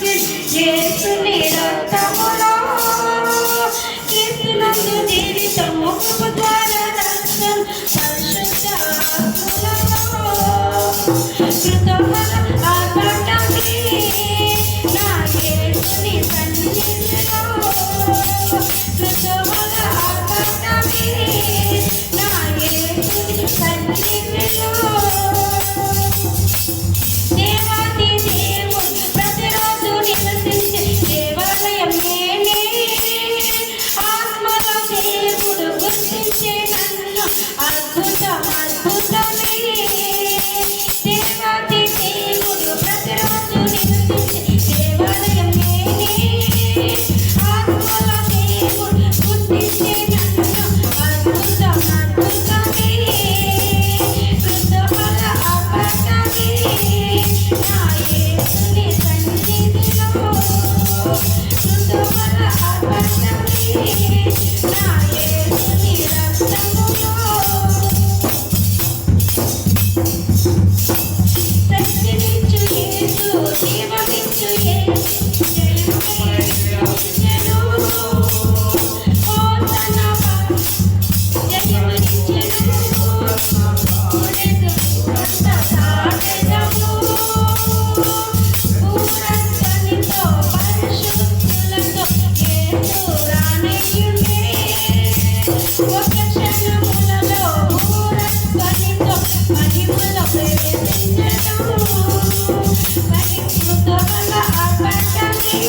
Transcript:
యేసుని రక్తములో కీర్తినందు జీవితము కృప ద్వారా రక్షణ పరిశుద్ధ ఆత్మలలో కృతజ్ఞత ఆర్భటమే నా యేసుని సన్నిధిలో కృతజ్ఞత ఆర్భటమే నా యేసుని సన్నిధిలో దేవాది దేవుడు ప్రతిరోజు నివసించే దేవాలయం నేనే ఆత్మలో దేవుడు గుర్తించే నన్ను అద్భుతమే దేవాది దేవుడు ప్రతిరోజు నివసించే దేవాలయం నేనే ఆత్మలో దేవుడు గుర్తించే నన్ను అద్భుతమే కృతఫల అపటమే నా యేసుని సన్నిధిలో కృతఫల అపటమే నా యేసుని రక్తములో శక్తినిచ్చు యేసు జీవమిచ్చు యేసు జయమిచ్చెను హోసన్నా జయమిచ్చెను పూరత్వనితో పరిశుద్ధులతో యేసు రానయ్యుండే ఒక క్షణములలో పూరత్వనితో మహిమలో ప్రవేశించెను పరికృతఫల అర్పటమే